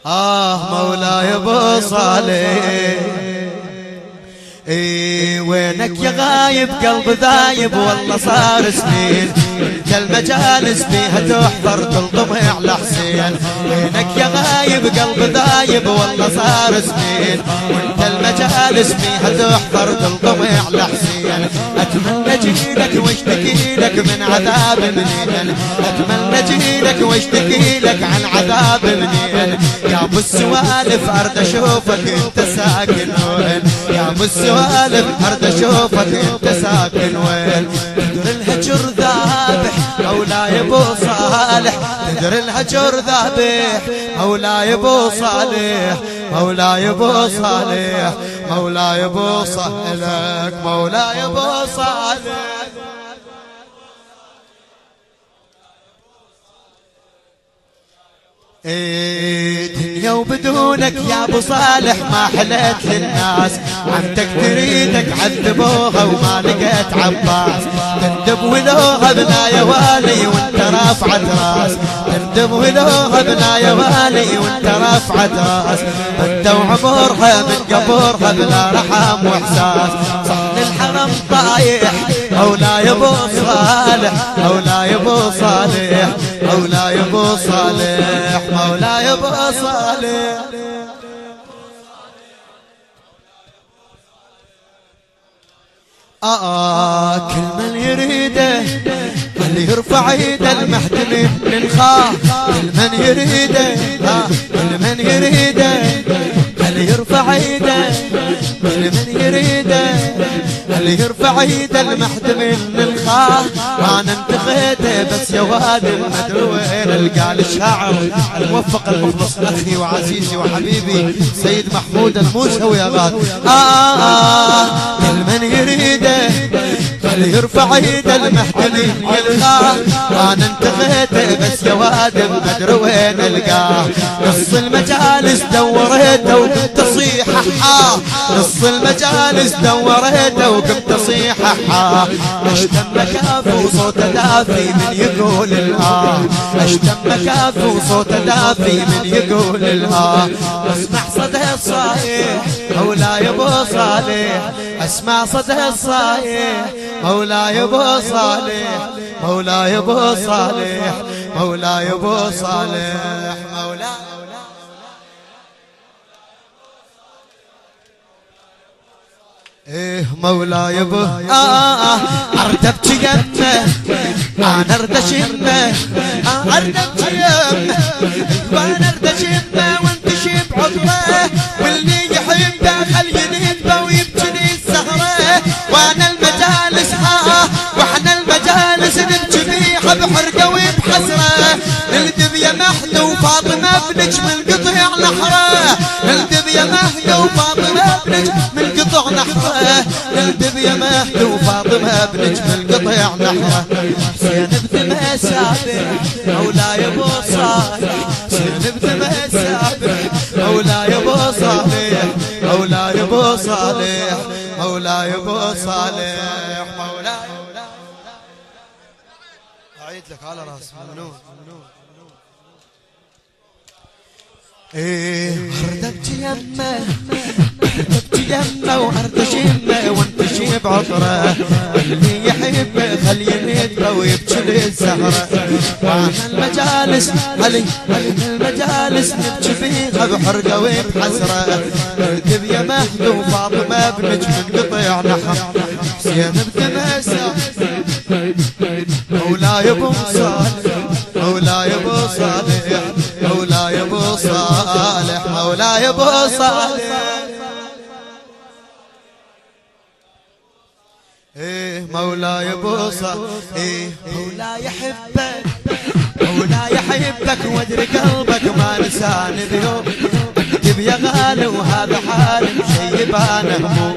مولاي ابو صالح وينك يا غايب قلب ذايب والله صار سنين انت المجالس فيها تحضر تلطم على حسين وينك يا غايب قلب ذايب والله صار سنين وانت المجالس فيها تحضر تلطم على حسين اتمنى جيلك واشتكي لك من عذاب منين اتمنى جيلك واشتكي لك عن عذاب منين يا ابو السوالف ارد اشوفك انت ساكن وين يا ابو السوالف ارد اشوفك انت ساكن وين تدري الهجر ذابح مولاي ابو صالح تدري الهجر ذابح مولاي ابو صالح مولاي ابو صالح مولاي ابو صالح مولاي ابو صالح دنيا وبدونك يا ابو صالح ما حلت للناس عمتك تريدك عذبوها وما لقيت عباس تندب ولوها بلا يا والي وانت رافعة راس تندب ولوها بلا يا والي وانت رافعة راس انت وعمرها من قبورها بلا رحم واحساس صحن الحرم طايح مولاي ابو صالح مولاي ابو صالح مولاي ابو صالح مولاي ابو صالح كل من يريده اللي يرفع ايده المحتمل للخاه كل من يريده كل من يريده اللي يرفع ايده كل من يريده اللي يرفع ايده المحتمل للخاه وانا انتقيته بس يا واد ما ادري وين القى الشاعر الموفق المخلص اخي وعزيزي وحبيبي سيد محمود الموسوي يا غاد كل من يريده اللي يرفع ايده المحتمل يلقاه وانا انتقيته بس يا واد ما ادري وين القاه نص المجالس دوريته وقمت اصيح نص المجالس دوريته وقمت اصيح اشتم كاف وصوت دافي من يقول اشتم كاف وصوت دافي من يقول اسمع صدى الصايح مولاي ابو صالح اسمع صدى الصايح مولاي ابو صالح مولاي ابو صالح مولاي ابو صالح مولاي مولاي ابو ارد ابكي يمه انا ارد اشمه ارد ابكي يمه وانا ارد اشمه وانتشي بعطره واللي يحبه خليني يتبه ويبكي لي السهره وانا المجالس واحنا المجالس نبكي بيها بحرقه وبحسره نلدب يا مهدي وفاطمه بنج من قطيع نحره نلدب يا مهدي وفاطمه بنج من قطع نحره نلدب يا مهدي وفاطمه بنج من قطيع نحره حسين بدمه سابح مولاي ابو صالح حسين بدمه سابح مولاي ابو صالح مولاي ابو صالح مولاي ابو صالح مولاي اعيد لك على راس ممنون ارد ابكي يمه ابكي يمه وارد اشمه وانتشي بعطره اللي يحبه خليني يتبه ويبكي لي الزهره وانا المجالس علي المجالس نبكي فيها بحرقه وبحسره نردب يا مهدي وفاطمه بنج من قطيع نحر حسين بدمه مولاي ابو صالح مولاي ابو صالح مولاي ابو صالح مولاي ابو صالح مولاي ابو صالح مولاي يحبك مولاي يحبك وادري قلبك ما نساني بيوم اكتب يا غالي وهذا حالي شيب انا هموم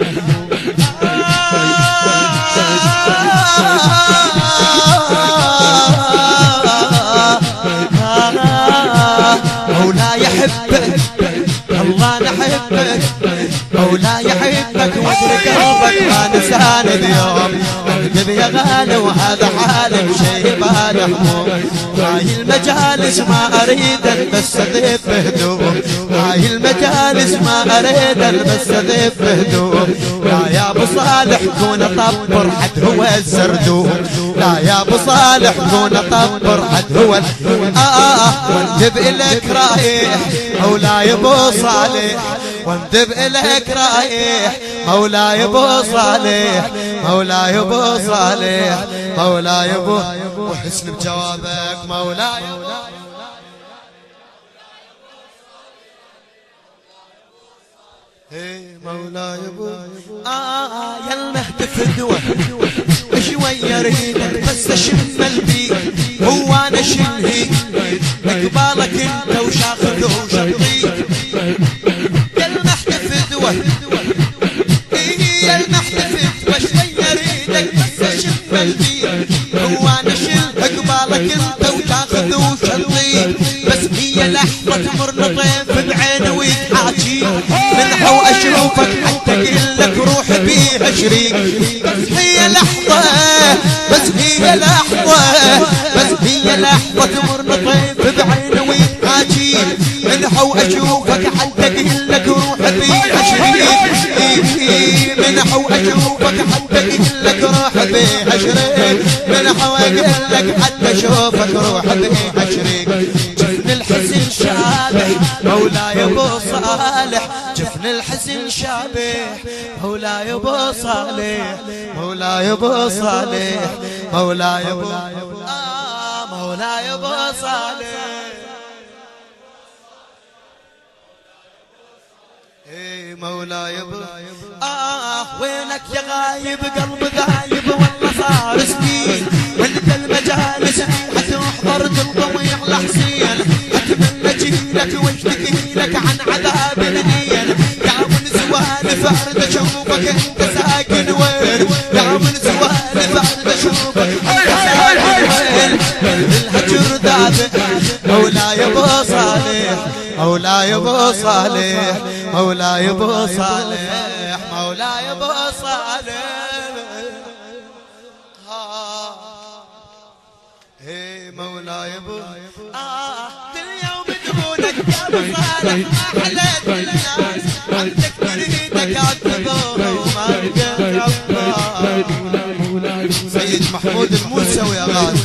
مولاي يحبك الله نحبك مولاي يحبك وادري قلبك ما نساني بيوم اكتب يا غالي وهذا حالي شيب انا هموم هاي المجالس ما اريد البس ضيف بهدوم، هاي المجالس ما اريد البس ضيف بهدوم. لا يا ابو صالح كون طبر حد هو الزردوم، لا يا ابو صالح كون طبر حد هو واندب الك رايح مولاي ابو صالح، واندب الك رايح مولاي ابو صالح، مولاي ابو صالح، مولاي ابو. وحسن بجوابك مولاي مولاي ابو. يا المهد فدوه شوية ريدك بس اشم البيك، هو انا شنهي اقبالك انت وشاخذ وشطيك. يا المهد فدوه يا المهد فدوه شوية ريدك بس اشم البيك، هو انا شنهي اقبالك انت وشاخذ وشطيك. بس هي لحظة تمر طيف بعيني ويتحاجيك، منها واشوفك حتى اقلك روح بيها شريك. بس هي لحظة بس هي لحظة بس هي لحظة تمر طيف بعيني ويتحاجيك، منها واشوفك حتى اقلك روح بيها شريك. منها واشوفك حتى اقلك روح بيها شريك، منها واقلك حتى اشوفك روح بيها شريك. جفن الحزن شابح مولاي ابو صالح، جفن الحزن شابح مولاي ابو صالح، مولاي ابو صالح، مولاي ابو مولاي ابو صالح. مولاي ابو وينك يا غايب قلب غايب والله صار سنين، وانت المجالس حتحضر تلقوي على حسين، اتمنى جيلك واشتكي لك عن عذاب النين. يا من سوالف ارد اشوفك انت ساكن وين، يا من سوالف ارد اشوفك انت ساكن وين. الهجر ذابح مولاي ابو صالح، مولاي ابو صالح، مولاي ابو صالح، مولاي ابو صالح. مولاي ابو دنيا وبدونك يا ابو صالح ما حليت الناس، عندك تريدك عذبوها وما لقيت عباد. سيد محمود الموسوي يا غالي.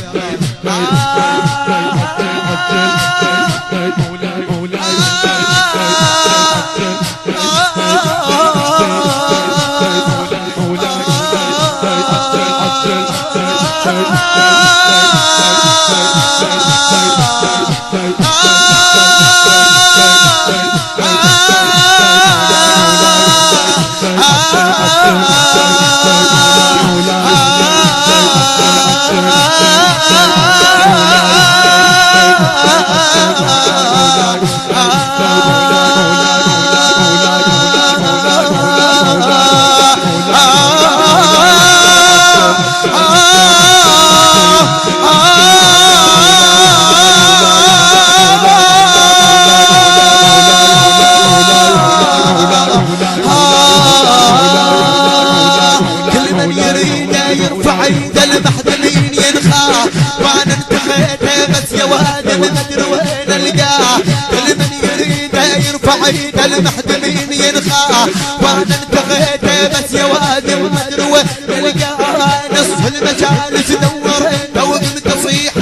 عيد المحدمين ينخاه، وانا انتخيته بس يا واد ما ادري وين القاه. كل من يريده يرفع عيد المحدمين ينخاه، وانا انتخيته بس يا واد ما ادري وين القاه. نصف المجالس دورت او قمت اصيح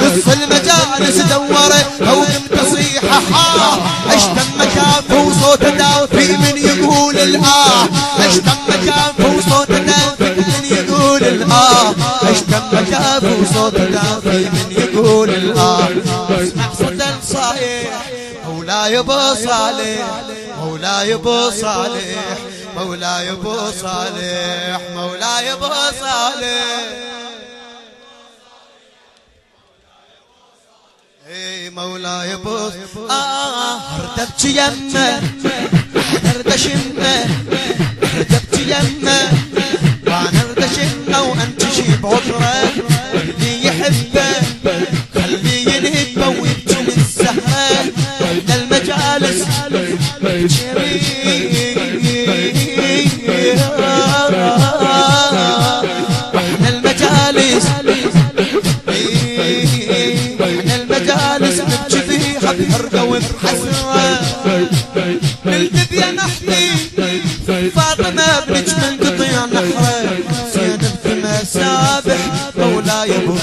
نصف المجالس دورت او قمت اصيح اشتم كاف وصوت دافي من يقول الاه، اشتم كاف وصوت دافي من يقول الاه، اشتم كاف وصوت دافي من يقول الاه. اسمع صدى الصايح مولاي ابو صالح، مولاي ابو صالح، مولاي ابو صالح، مولاي ابو صالح. مولاي ابو هردبت يمه هردش يمه، هردبت يمه وانا هردش يمه، وانت شي بعذره اللي يحبه خليه ينهبه ويبكي من السهره. واحنا المجالس واحنا المجالس بحرقة وبحسرة نلتف يا نحبي فاطمة بنت من قطيع نحرة زينب في مسابح مولاي ابو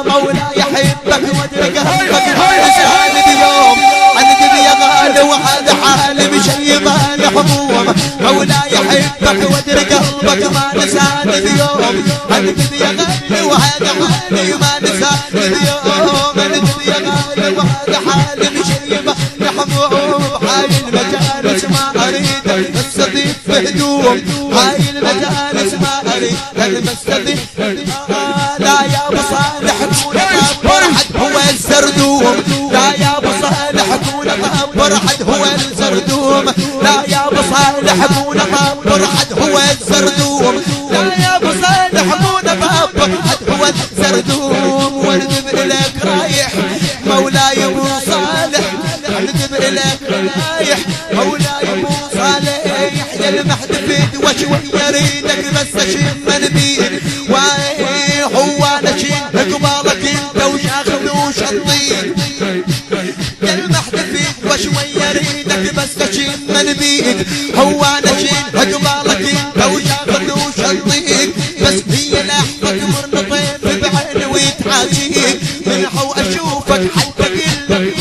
مولاي احبك وادرك همك هذا اليوم عندك يا غالي وهذا حالي مشيبه لحمومه مولاي احبك وادرك قلبك ما نساني اليوم عندك يا غالي وهذا حالي ما نساني اليوم عندك يا غالي وهذا حالي مشيبه لحمومه هاي المجالس ما اريد استضيف بهدوم هاي المجالس ما اريد المستضيف لا يا ابو صالح كون غبر حد هو الزردوم لا يا ابو صالح كون غبر حد هو الزردوم لا يا ابو صالح كون غبر حد هو الزردوم لا يا ابو صالح كون غبر حد هو الزردوم وندب اليك رايح مولاي ابو صالح وندب اليك رايح مولاي ابو صالح يا المحدفيد وشوي يريدك بس اشم بيد هو نشين قبالك انت وشاخذ وشطين يا المحدفين وشوي يريدك بس تشم بيك هو نشين قبالك انت وشاخذ وشطين بس هي لحظة تمر طيف بعين ويتعاشيك من حو اشوفك حتى قلك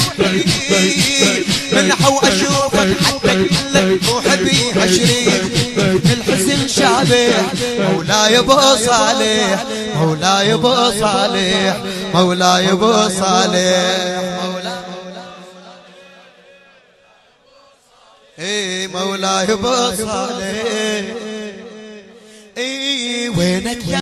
من حو اشوفك حتى قلك روحي عشريك الحسن شابح مولاي ابو صالح مولاي ابو صالح مولاي ابو صالح اي مولاي ابو صالح اي وينك يا